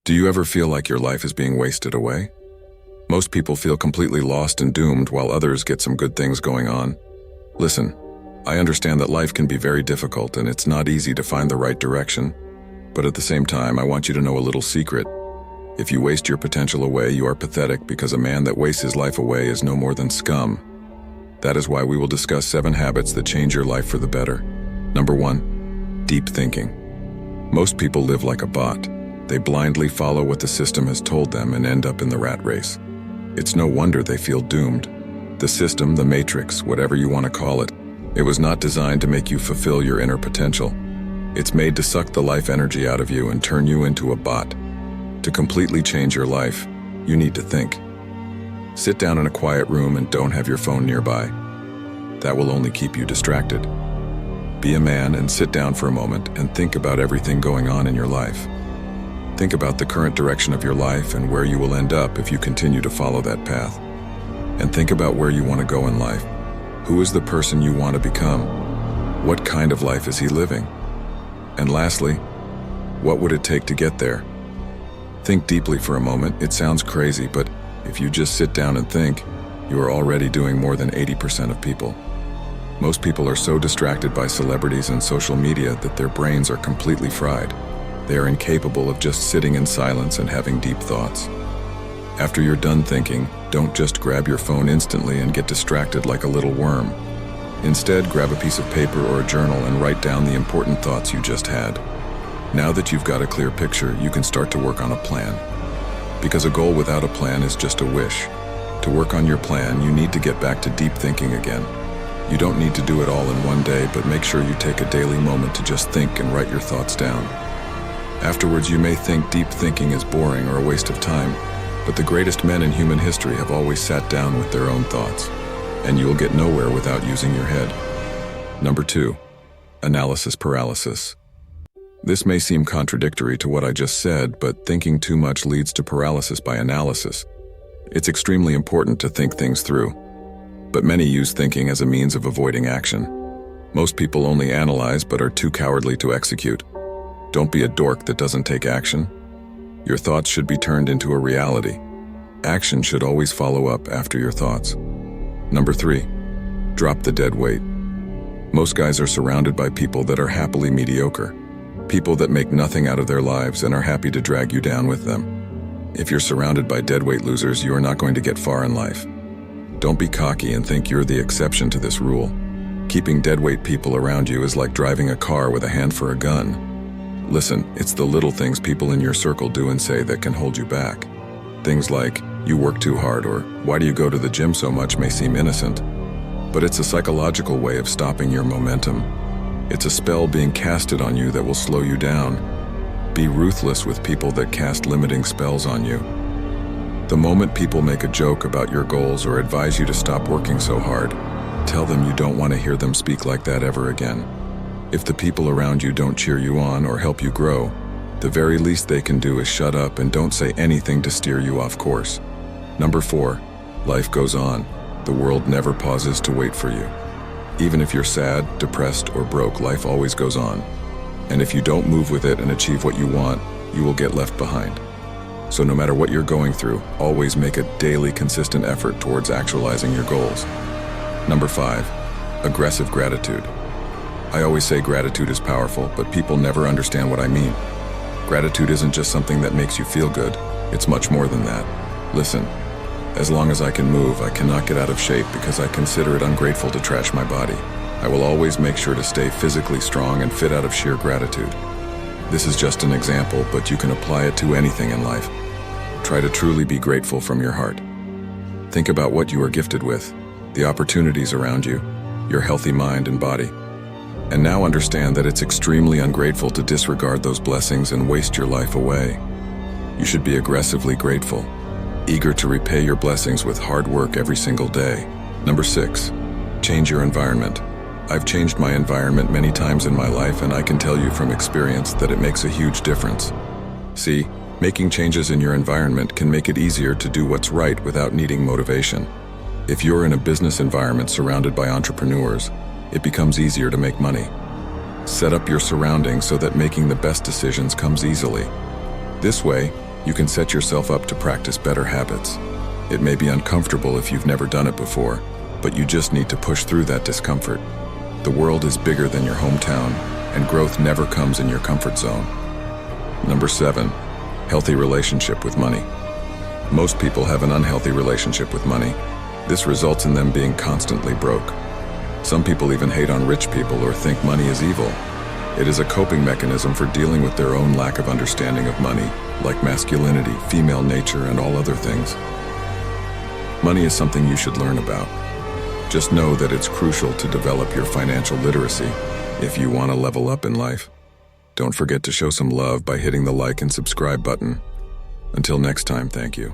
Do you ever feel like your life is being wasted away? Most people feel completely lost and doomed while others get some good things going on. Listen, I understand that life can be very difficult and it's not easy to find the right direction. But at the same time, I want you to know a little secret. If you waste your potential away, you are pathetic because a man that wastes his life away is no more than scum. That is why we will discuss 7 habits that change your life for the better. Number 1, deep thinking. Most people live like a bot. They blindly follow what the system has told them and end up in the rat race. It's no wonder they feel doomed. The system, the matrix, whatever you want to call it, it was not designed to make you fulfill your inner potential. It's made to suck the life energy out of you and turn you into a bot. To completely change your life, you need to think. Sit down in a quiet room and don't have your phone nearby. That will only keep you distracted. Be a man and sit down for a moment and think about everything going on in your life. Think about the current direction of your life and where you will end up if you continue to follow that path. And think about where you want to go in life. Who is the person you want to become? What kind of life is he living? And lastly, what would it take to get there? Think deeply for a moment. It sounds crazy, but if you just sit down and think, you are already doing more than 80% of people. Most people are so distracted by celebrities and social media that their brains are completely fried. They are incapable of just sitting in silence and having deep thoughts. After you're done thinking, don't just grab your phone instantly and get distracted like a little worm. Instead, grab a piece of paper or a journal and write down the important thoughts you just had. Now that you've got a clear picture, you can start to work on a plan. Because a goal without a plan is just a wish. To work on your plan, you need to get back to deep thinking again. You don't need to do it all in one day, but make sure you take a daily moment to just think and write your thoughts down. Afterwards, you may think deep thinking is boring or a waste of time, but the greatest men in human history have always sat down with their own thoughts, and you will get nowhere without using your head. Number 2, analysis paralysis. This may seem contradictory to what I just said, but thinking too much leads to paralysis by analysis. It's extremely important to think things through, but many use thinking as a means of avoiding action. Most people only analyze but are too cowardly to execute. Don't be a dork that doesn't take action. Your thoughts should be turned into a reality. Action should always follow up after your thoughts. Number 3, drop the dead weight. Most guys are surrounded by people that are happily mediocre. People that make nothing out of their lives and are happy to drag you down with them. If you're surrounded by deadweight losers, you are not going to get far in life. Don't be cocky and think you're the exception to this rule. Keeping deadweight people around you is like driving a car with a hand for a gun. Listen, it's the little things people in your circle do and say that can hold you back. Things like, you work too hard, or why do you go to the gym so much may seem innocent. But it's a psychological way of stopping your momentum. It's a spell being casted on you that will slow you down. Be ruthless with people that cast limiting spells on you. The moment people make a joke about your goals or advise you to stop working so hard, tell them you don't want to hear them speak like that ever again. If the people around you don't cheer you on or help you grow, the very least they can do is shut up and don't say anything to steer you off course. Number 4, life goes on. The world never pauses to wait for you. Even if you're sad, depressed, or broke, life always goes on. And if you don't move with it and achieve what you want, you will get left behind. So no matter what you're going through, always make a daily consistent effort towards actualizing your goals. Number 5, aggressive gratitude. I always say gratitude is powerful, but people never understand what I mean. Gratitude isn't just something that makes you feel good. It's much more than that. Listen, as long as I can move, I cannot get out of shape because I consider it ungrateful to trash my body. I will always make sure to stay physically strong and fit out of sheer gratitude. This is just an example, but you can apply it to anything in life. Try to truly be grateful from your heart. Think about what you are gifted with, the opportunities around you, your healthy mind and body. And now understand that it's extremely ungrateful to disregard those blessings and waste your life away. You should be aggressively grateful, eager to repay your blessings with hard work every single day. Number 6, change your environment. I've changed my environment many times in my life, and I can tell you from experience that it makes a huge difference. See, making changes in your environment can make it easier to do what's right without needing motivation. If you're in a business environment surrounded by entrepreneurs, it becomes easier to make money. Set up your surroundings so that making the best decisions comes easily. This way, You can set yourself up to practice better habits. It may be uncomfortable if you've never done it before, but you just need to push through that discomfort. The world is bigger than your hometown, and growth never comes in your comfort zone. Number 7, healthy relationship with money. Most people have an unhealthy relationship with money. This results in them being constantly broke. Some people even hate on rich people or think money is evil. It is a coping mechanism for dealing with their own lack of understanding of money, like masculinity, female nature, and all other things. Money is something you should learn about. Just know that it's crucial to develop your financial literacy if you want to level up in life. Don't forget to show some love by hitting the like and subscribe button. Until next time, thank you.